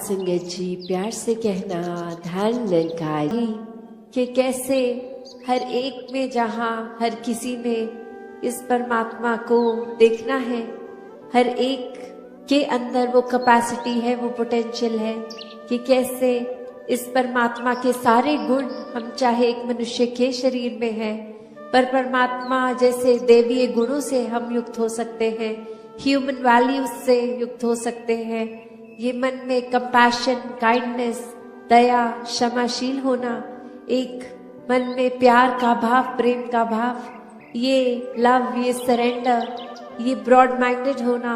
संगत जी प्यार से कहना ध्यान लगाई कि कैसे हर एक में जहाँ हर किसी में इस परमात्मा को देखना है, हर एक के अंदर वो कैपेसिटी है, वो पोटेंशियल है कि कैसे इस परमात्मा के सारे गुण हम चाहे एक मनुष्य के शरीर में है पर परमात्मा जैसे देवीय गुणों से हम युक्त हो सकते हैं, ह्यूमन वैल्यूज से युक्त हो सकते हैं। ये मन में कंपैशन, काइंडनेस, दया, क्षमाशील होना, एक मन में प्यार का भाव, प्रेम का भाव, ये लव, ये सरेंडर, ये ब्रॉड माइंडेड होना,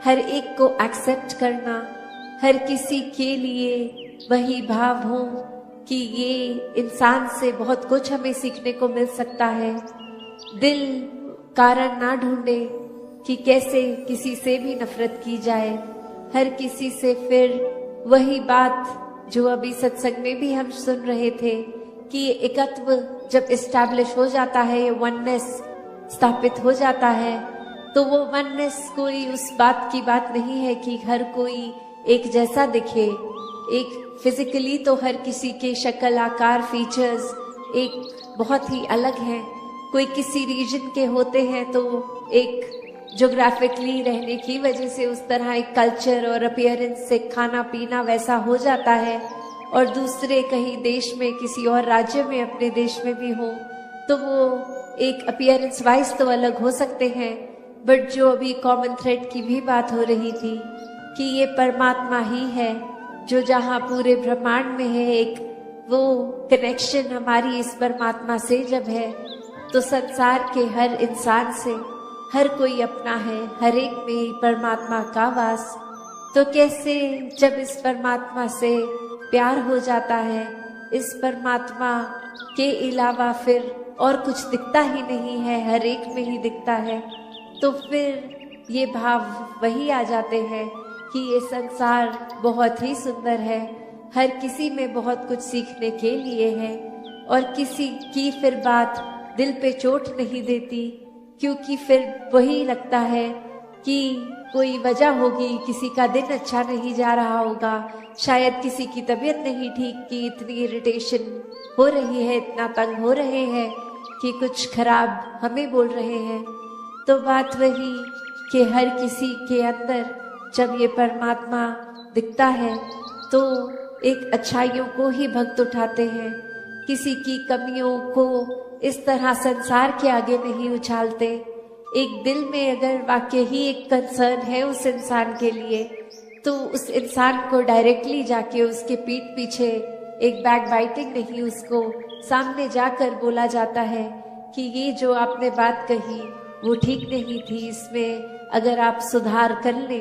हर एक को एक्सेप्ट करना, हर किसी के लिए वही भाव हो कि ये इंसान से बहुत कुछ हमें सीखने को मिल सकता है। दिल कारण ना ढूंढे कि कैसे किसी से भी नफरत की जाए, हर किसी से फिर वही बात जो अभी सत्संग में भी हम सुन रहे थे कि ये एकत्व जब इस्टेब्लिश हो जाता है, ये वननेस स्थापित हो जाता है, तो वो वननेस कोई उस बात की बात नहीं है कि हर कोई एक जैसा दिखे। एक फिजिकली तो हर किसी के शक्ल, आकार, फीचर्स एक बहुत ही अलग है। कोई किसी रीजन के होते हैं तो एक ज्योग्राफिकली रहने की वजह से उस तरह एक कल्चर और अपीयरेंस से खाना पीना वैसा हो जाता है, और दूसरे कहीं देश में, किसी और राज्य में, अपने देश में भी हो तो वो एक अपीयरेंस वाइज तो अलग हो सकते हैं। बट जो अभी कॉमन थ्रेड की भी बात हो रही थी कि ये परमात्मा ही है जो जहाँ पूरे ब्रह्मांड में है, एक वो कनेक्शन हमारी इस परमात्मा से जब है तो संसार के हर इंसान से हर कोई अपना है, हर एक में ही परमात्मा का वास। तो कैसे जब इस परमात्मा से प्यार हो जाता है, इस परमात्मा के अलावा फिर और कुछ दिखता ही नहीं है, हर एक में ही दिखता है, तो फिर ये भाव वही आ जाते हैं कि ये संसार बहुत ही सुंदर है, हर किसी में बहुत कुछ सीखने के लिए है, और किसी की फिर बात दिल पे चोट नहीं देती, क्योंकि फिर वही लगता है कि कोई वजह होगी, किसी का दिन अच्छा नहीं जा रहा होगा, शायद किसी की तबीयत नहीं ठीक कि इतनी इरिटेशन हो रही है, इतना तंग हो रहे हैं कि कुछ खराब हमें बोल रहे हैं। तो बात वही कि हर किसी के अंदर जब ये परमात्मा दिखता है तो एक अच्छाइयों को ही भक्त उठाते हैं, किसी की कमियों को इस तरह संसार के आगे नहीं उछालते। एक दिल में अगर वाकई ही एक कंसर्न है उस इंसान के लिए तो उस इंसान को डायरेक्टली जाके उसके पीठ पीछे एक बैक बाइटिंग नहीं, उसको सामने जाकर बोला जाता है कि ये जो आपने बात कही वो ठीक नहीं थी, इसमें अगर आप सुधार कर ले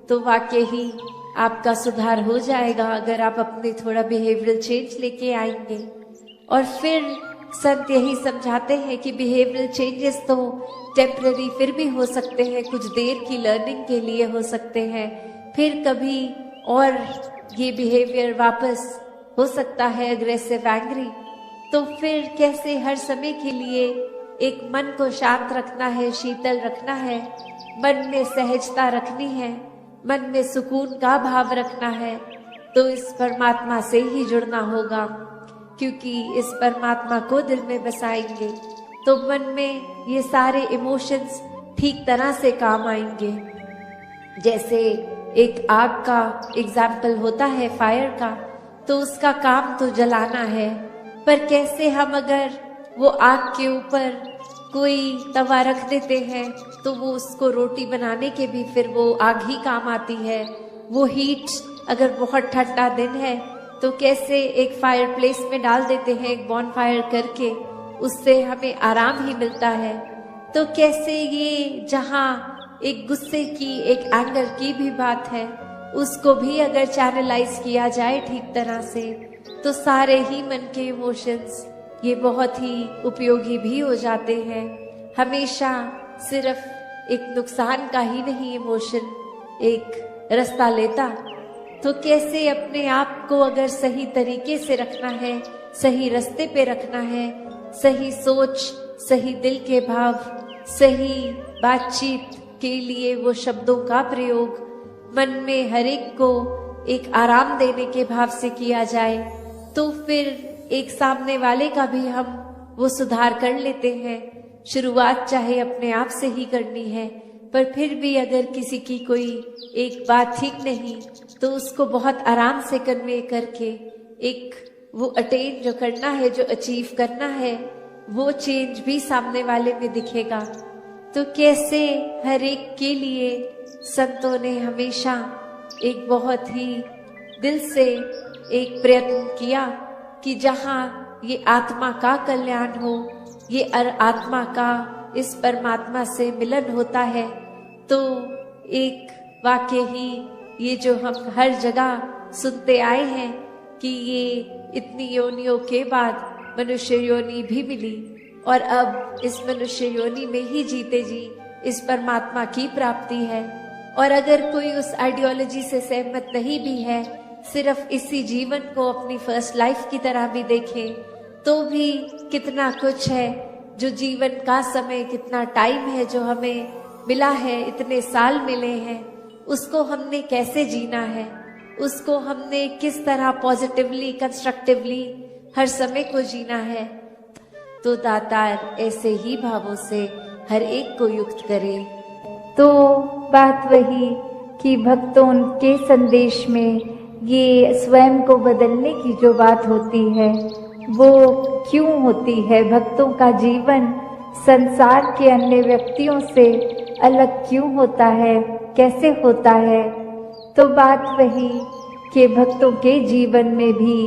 तो वाकई ही आपका सुधार हो जाएगा अगर आप अपने थोड़ा बिहेवियरल चेंज लेके आएंगे। और फिर संत यही समझाते हैं कि बिहेवियरल चेंजेस तो टेम्पररी फिर भी हो सकते हैं, कुछ देर की लर्निंग के लिए हो सकते हैं, फिर कभी और ये बिहेवियर वापस हो सकता है अग्रेसिव, एंग्री। तो फिर कैसे हर समय के लिए एक मन को शांत रखना है, शीतल रखना है, मन में सहजता रखनी है, मन में सुकून का भाव रखना है, तो इस परमात्मा से ही जुड़ना होगा, क्योंकि इस परमात्मा को दिल में बसाएंगे तो मन में ये सारे इमोशंस ठीक तरह से काम आएंगे। जैसे एक आग का एग्जाम्पल होता है फायर का, तो उसका काम तो जलाना है, पर कैसे हम अगर वो आग के ऊपर कोई तवा रख देते हैं तो वो उसको रोटी बनाने के भी फिर वो आग ही काम आती है। वो हीट अगर बहुत ठंडा दिन है तो कैसे एक फायर प्लेस में डाल देते हैं, एक बॉन फायर करके, उससे हमें आराम ही मिलता है। तो कैसे ये जहाँ एक गुस्से की, एक एंगर की भी बात है, उसको भी अगर चैनलाइज किया जाए ठीक तरह से तो सारे ही मन के इमोशंस ये बहुत ही उपयोगी भी हो जाते हैं। हमेशा सिर्फ एक नुकसान का ही नहीं इमोशन एक रास्ता लेता, तो कैसे अपने आप को अगर सही तरीके से रखना है, सही रास्ते पे रखना है, सही सोच, सही दिल के भाव, सही बातचीत के लिए वो शब्दों का प्रयोग, मन में हर एक को एक आराम देने के भाव से किया जाए तो फिर एक सामने वाले का भी हम वो सुधार कर लेते हैं। शुरुआत चाहे अपने आप से ही करनी है, पर फिर भी अगर किसी की कोई एक बात ठीक नहीं तो उसको बहुत आराम से कन्वे करके एक वो अटेन जो करना है, जो अचीव करना है, वो चेंज भी सामने वाले में दिखेगा। तो कैसे हर एक के लिए संतों ने हमेशा एक बहुत ही दिल से एक प्रयत्न किया कि जहाँ ये आत्मा का कल्याण हो, ये आत्मा का इस परमात्मा से मिलन होता है, तो एक वाकई ही ये जो हम हर जगह सुनते आए हैं कि ये इतनी योनियों के बाद मनुष्य योनि भी मिली और अब इस मनुष्य योनि में ही जीते जी इस परमात्मा की प्राप्ति है। और अगर कोई उस आइडियोलॉजी से सहमत नहीं भी है, सिर्फ इसी जीवन को अपनी फर्स्ट लाइफ की तरह भी देखे तो भी कितना कुछ है, जो जीवन का समय, कितना टाइम है जो हमें मिला है, इतने साल मिले हैं, उसको हमने कैसे जीना है, उसको हमने किस तरह पॉजिटिवली, कंस्ट्रक्टिवली हर समय को जीना है। तो दातार ऐसे ही भावों से हर एक को युक्त करे। तो बात वही कि भक्तों के संदेश में ये स्वयं को बदलने की जो बात होती है वो क्यों होती है, भक्तों का जीवन संसार के अन्य व्यक्तियों से अलग क्यों होता है, कैसे होता है। तो बात वही कि भक्तों के जीवन में भी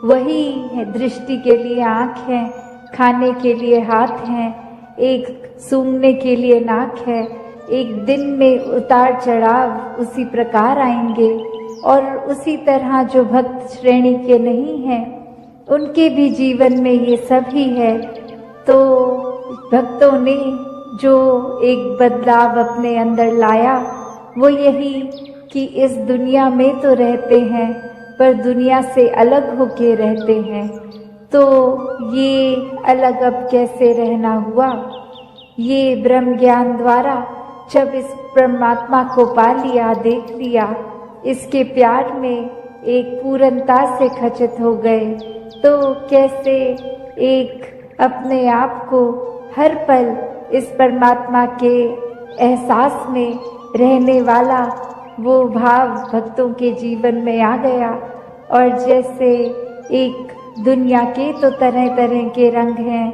वही है, दृष्टि के लिए आँख है, खाने के लिए हाथ हैं, एक सूंघने के लिए नाक है, एक दिन में उतार चढ़ाव उसी प्रकार आएंगे। और उसी तरह जो भक्त श्रेणी के नहीं हैं उनके भी जीवन में ये सब ही है। तो भक्तों ने जो एक बदलाव अपने अंदर लाया वो यही कि इस दुनिया में तो रहते हैं पर दुनिया से अलग होके रहते हैं। तो ये अलग अब कैसे रहना हुआ, ये ब्रह्म ज्ञान द्वारा जब इस परमात्मा को पा लिया, देख लिया, इसके प्यार में एक पूर्णता से खचित हो गए, तो कैसे एक अपने आप को हर पल इस परमात्मा के एहसास में रहने वाला वो भाव भक्तों के जीवन में आ गया। और जैसे एक दुनिया के तो तरह तरह के रंग हैं,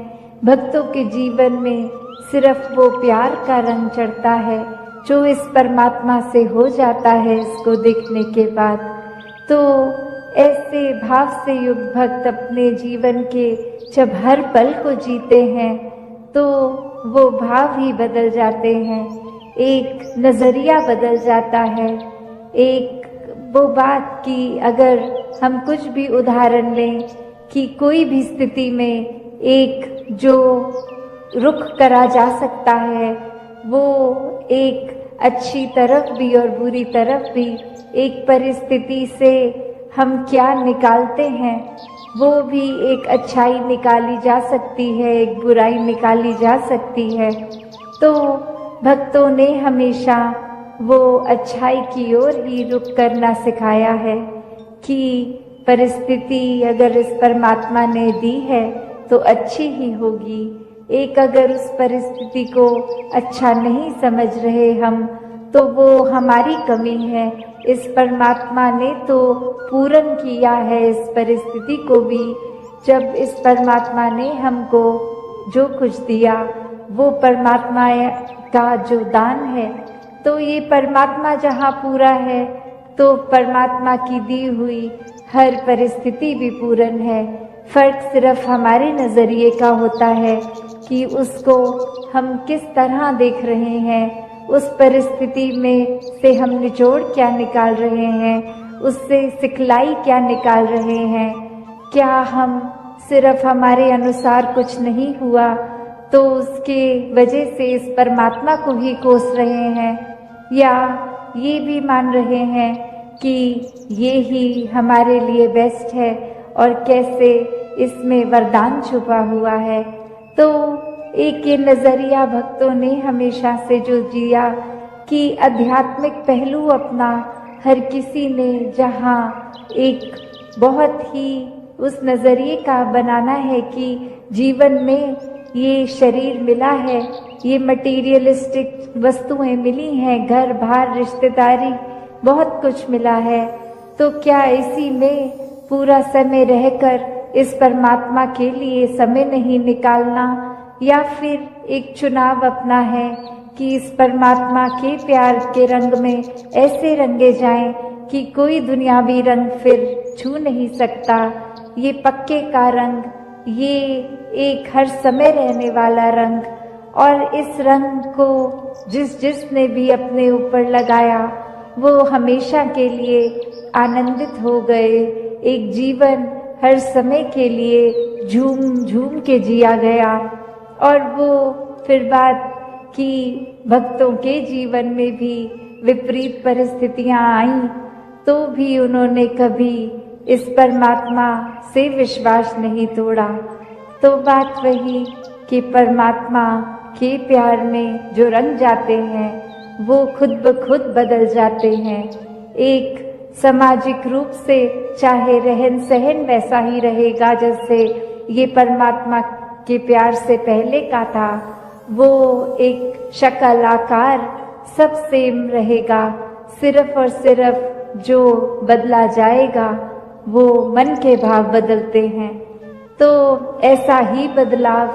भक्तों के जीवन में सिर्फ वो प्यार का रंग चढ़ता है जो इस परमात्मा से हो जाता है इसको देखने के बाद। तो ऐसे भाव से युक्त भक्त अपने जीवन के जब हर पल को जीते हैं तो वो भाव ही बदल जाते हैं, एक नज़रिया बदल जाता है। एक वो बात कि अगर हम कुछ भी उदाहरण लें कि कोई भी स्थिति में एक जो रुख करा जा सकता है वो एक अच्छी तरफ भी और बुरी तरफ भी, एक परिस्थिति से हम क्या निकालते हैं वो भी एक अच्छाई निकाली जा सकती है, एक बुराई निकाली जा सकती है। तो भक्तों ने हमेशा वो अच्छाई की ओर ही रुख करना सिखाया है कि परिस्थिति अगर इस परमात्मा ने दी है तो अच्छी ही होगी। एक अगर उस परिस्थिति को अच्छा नहीं समझ रहे हम तो वो हमारी कमी है। इस परमात्मा ने तो पूर्ण किया है इस परिस्थिति को भी। जब इस परमात्मा ने हमको जो कुछ दिया वो परमात्मा का जो दान है, तो ये परमात्मा जहाँ पूरा है तो परमात्मा की दी हुई हर परिस्थिति भी पूर्ण है। फर्क सिर्फ हमारे नज़रिए का होता है कि उसको हम किस तरह देख रहे हैं, उस परिस्थिति में से हम निचोड़ क्या निकाल रहे हैं, उससे सिखलाई क्या निकाल रहे हैं। क्या हम सिर्फ हमारे अनुसार कुछ नहीं हुआ तो उसके वजह से इस परमात्मा को ही कोस रहे हैं, या ये भी मान रहे हैं कि ये ही हमारे लिए बेस्ट है और कैसे इसमें वरदान छुपा हुआ है। तो एक ये नज़रिया भक्तों ने हमेशा से जो जिया कि आध्यात्मिक पहलू अपना हर किसी ने जहाँ एक बहुत ही उस नज़रिए का बनाना है कि जीवन में ये शरीर मिला है, ये मटीरियलिस्टिक वस्तुएं मिली हैं, घर बार रिश्तेदारी बहुत कुछ मिला है, तो क्या इसी में पूरा समय रहकर इस परमात्मा के लिए समय नहीं निकालना, या फिर एक चुनाव अपना है कि इस परमात्मा के प्यार के रंग में ऐसे रंगे जाएं कि कोई दुनियावी रंग फिर छू नहीं सकता। ये पक्के का रंग, ये एक हर समय रहने वाला रंग, और इस रंग को जिसने भी अपने ऊपर लगाया वो हमेशा के लिए आनंदित हो गए। एक जीवन हर समय के लिए झूम झूम के जिया गया। और वो फिर बात कि भक्तों के जीवन में भी विपरीत परिस्थितियां आईं, तो भी उन्होंने कभी इस परमात्मा से विश्वास नहीं तोड़ा। तो बात वही कि परमात्मा के प्यार में जो रंग जाते हैं वो खुद ब खुद बदल जाते हैं। एक सामाजिक रूप से चाहे रहन सहन वैसा ही रहेगा जैसे ये परमात्मा के प्यार से पहले का था, वो एक शक्ल आकार सब सेम रहेगा, सिर्फ और सिर्फ जो बदला जाएगा वो मन के भाव बदलते हैं। तो ऐसा ही बदलाव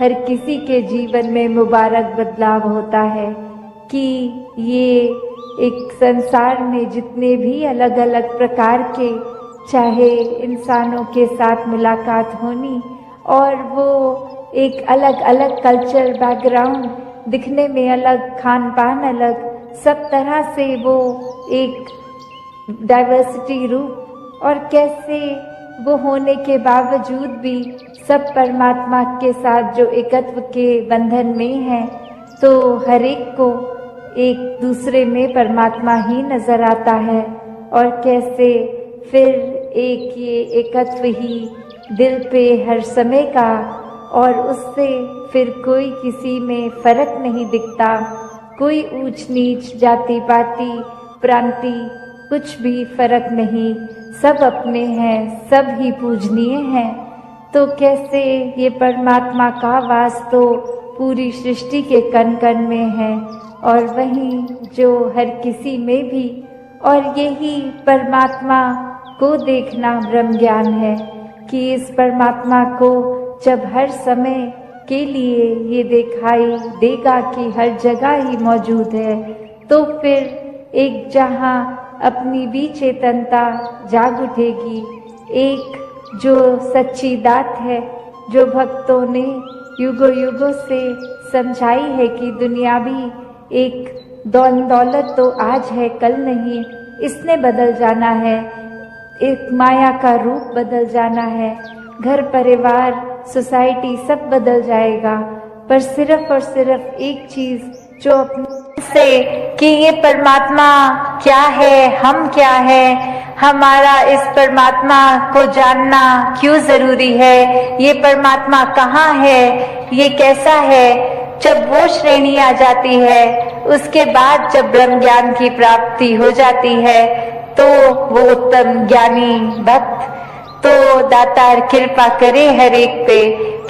हर किसी के जीवन में मुबारक बदलाव होता है कि ये एक संसार में जितने भी अलग अलग प्रकार के चाहे इंसानों के साथ मुलाकात होनी, और वो एक अलग अलग कल्चर बैकग्राउंड, दिखने में अलग, खान पान अलग, सब तरह से वो एक डाइवर्सिटी रूप, और कैसे वो होने के बावजूद भी सब परमात्मा के साथ जो एकत्व के बंधन में हैं, तो हर एक को एक दूसरे में परमात्मा ही नजर आता है। और कैसे फिर एक ये एकत्व ही दिल पे हर समय का, और उससे फिर कोई किसी में फर्क नहीं दिखता, कोई ऊंच नीच, जाति पाति, प्रांति, कुछ भी फर्क नहीं, सब अपने हैं, सब ही पूजनीय हैं। तो कैसे ये परमात्मा का वास तो पूरी सृष्टि के कण कण में है, और वहीं जो हर किसी में भी, और यही परमात्मा को देखना ब्रह्म ज्ञान है कि इस परमात्मा को जब हर समय के लिए ये दिखाई देगा कि हर जगह ही मौजूद है, तो फिर एक जहाँ अपनी भी चेतनता जाग उठेगी। एक जो सच्ची दात है, जो भक्तों ने युगों युगों से समझाई है कि दुनियावी एक दौलत तो आज है कल नहीं, इसने बदल जाना है, एक माया का रूप बदल जाना है, घर परिवार सोसाइटी सब बदल जाएगा, पर सिर्फ और सिर्फ एक चीज जो अपने से कि ये परमात्मा क्या है, हम क्या है, हमारा इस परमात्मा को जानना क्यों जरूरी है, ये परमात्मा कहाँ है, ये कैसा है। जब वो श्रेणी आ जाती है, उसके बाद जब ब्रह्म ज्ञान की प्राप्ति हो जाती है, तो वो उत्तम ज्ञानी भक्त, तो दातार कृपा करे हर एक पे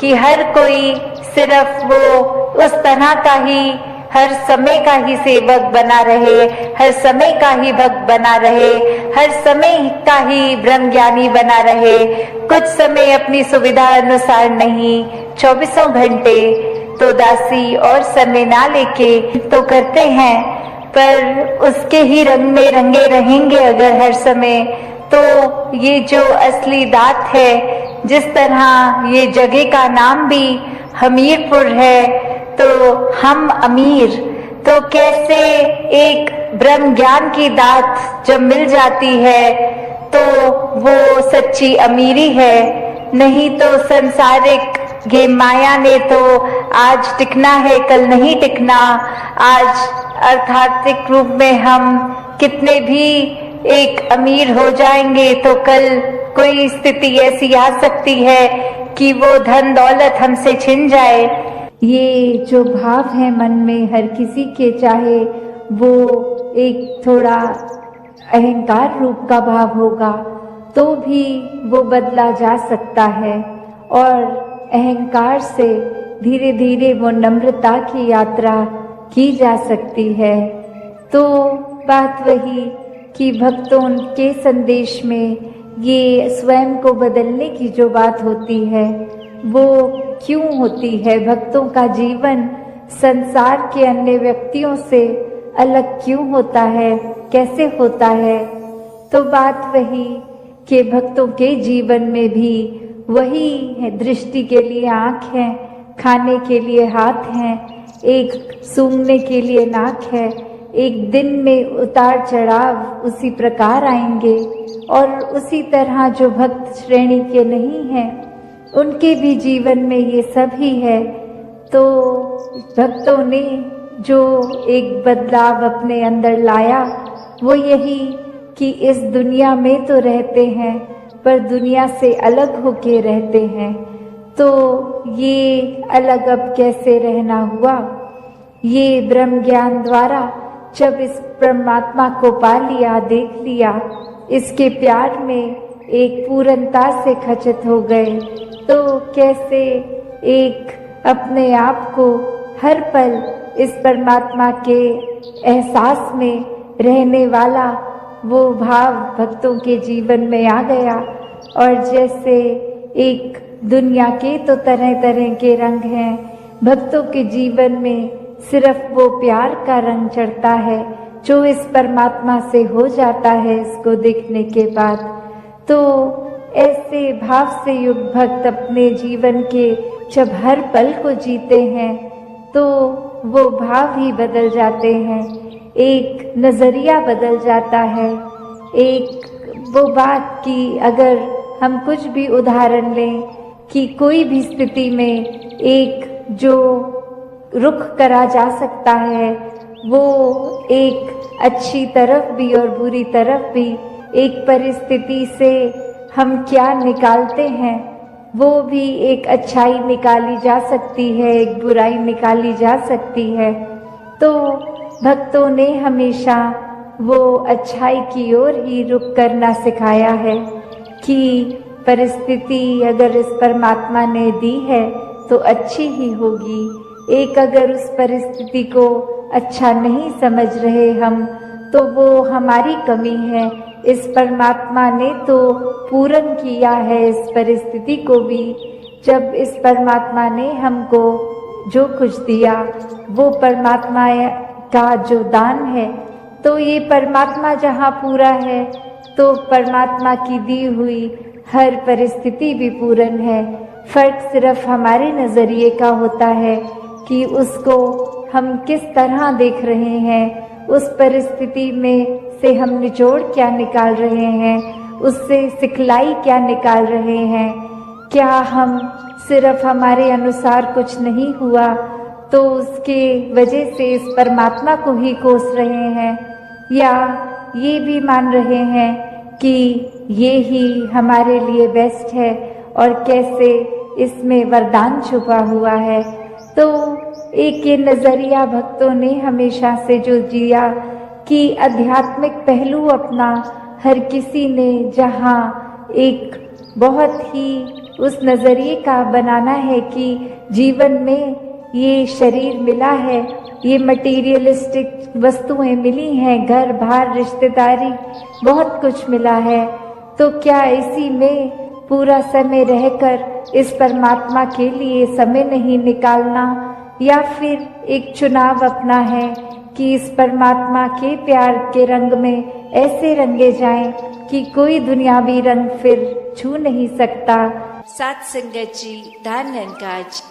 कि हर कोई सिर्फ वो उस तरह का ही हर समय का ही सेवक बना रहे, हर समय का ही भक्त बना रहे, हर समय का ही ब्रह्म ज्ञानी बना रहे। कुछ समय अपनी सुविधा अनुसार नहीं, 24 घंटे तो दासी और समय ना लेके तो करते हैं, पर उसके ही रंग में रंगे रहेंगे अगर हर समय, तो ये जो असली दात है, जिस तरह ये जगह का नाम भी हमीरपुर है, तो हम अमीर, तो कैसे एक ब्रह्म ज्ञान की दात जब मिल जाती है तो वो सच्ची अमीरी है। नहीं तो संसारिक ये माया ने तो आज टिकना है, कल नहीं टिकना। आज अर्थार्थिक रूप में हम कितने भी एक अमीर हो जाएंगे तो कल कोई स्थिति ऐसी आ सकती है कि वो धन दौलत हमसे छिन जाए। ये जो भाव है मन में हर किसी के, चाहे वो एक थोड़ा अहंकार रूप का भाव होगा तो भी वो बदला जा सकता है, और अहंकार से धीरे धीरे वो नम्रता की यात्रा की जा सकती है। तो बात वही कि भक्तों के संदेश में ये स्वयं को बदलने की जो बात होती है वो क्यों होती है, भक्तों का जीवन संसार के अन्य व्यक्तियों से अलग क्यों होता है, कैसे होता है। तो बात वही कि भक्तों के जीवन में भी वही है, दृष्टि के लिए आँख है, खाने के लिए हाथ हैं, एक सूंघने के लिए नाक है। एक दिन में उतार चढ़ाव उसी प्रकार आएंगे, और उसी तरह जो भक्त श्रेणी के नहीं हैं उनके भी जीवन में ये सब ही है। तो भक्तों ने जो एक बदलाव अपने अंदर लाया वो यही कि इस दुनिया में तो रहते हैं पर दुनिया से अलग होके रहते हैं। तो ये अलग अब कैसे रहना हुआ, ये ब्रह्म ज्ञान द्वारा जब इस परमात्मा को पा लिया, देख लिया, इसके प्यार में एक पूर्णता से खचित हो गए, तो कैसे एक अपने आप को हर पल इस परमात्मा के एहसास में रहने वाला वो भाव भक्तों के जीवन में आ गया। और जैसे एक दुनिया के तो तरह तरह के रंग हैं, भक्तों के जीवन में सिर्फ वो प्यार का रंग चढ़ता है जो इस परमात्मा से हो जाता है इसको देखने के बाद। तो ऐसे भाव से युक्त भक्त अपने जीवन के जब हर पल को जीते हैं तो वो भाव ही बदल जाते हैं, एक नजरिया बदल जाता है। एक वो बात कि अगर हम कुछ भी उदाहरण लें कि कोई भी स्थिति में एक जो रुख करा जा सकता है वो एक अच्छी तरफ भी और बुरी तरफ भी, एक परिस्थिति से हम क्या निकालते हैं वो भी एक अच्छाई निकाली जा सकती है, एक बुराई निकाली जा सकती है। तो भक्तों ने हमेशा वो अच्छाई की ओर ही रुख करना सिखाया है कि परिस्थिति अगर इस परमात्मा ने दी है तो अच्छी ही होगी। एक अगर उस परिस्थिति को अच्छा नहीं समझ रहे हम तो वो हमारी कमी है, इस परमात्मा ने तो पूर्ण किया है इस परिस्थिति को भी। जब इस परमात्मा ने हमको जो कुछ दिया वो परमात्मा का जो दान है, तो ये परमात्मा जहाँ पूरा है तो परमात्मा की दी हुई हर परिस्थिति भी पूर्ण है। फर्क सिर्फ हमारे नजरिए का होता है कि उसको हम किस तरह देख रहे हैं, उस परिस्थिति में से हम निचोड़ क्या निकाल रहे हैं, उससे सिखलाई क्या निकाल रहे हैं। क्या हम सिर्फ हमारे अनुसार कुछ नहीं हुआ तो उसके वजह से इस परमात्मा को ही कोस रहे हैं, या ये भी मान रहे हैं कि ये ही हमारे लिए बेस्ट है और कैसे इसमें वरदान छुपा हुआ है। तो एक ये नज़रिया भक्तों ने हमेशा से जो जिया कि आध्यात्मिक पहलू अपना हर किसी ने जहाँ एक बहुत ही उस नज़रिए का बनाना है कि जीवन में ये शरीर मिला है, ये मटीरियलिस्टिक वस्तुएं मिली हैं, घर बार रिश्तेदारी बहुत कुछ मिला है, तो क्या इसी में पूरा समय रहकर इस परमात्मा के लिए समय नहीं निकालना, या फिर एक चुनाव अपना है कि इस परमात्मा के प्यार के रंग में ऐसे रंगे जाएं कि कोई दुनियावी रंग फिर छू नहीं सकता। सात संगत जी, धन धन काज।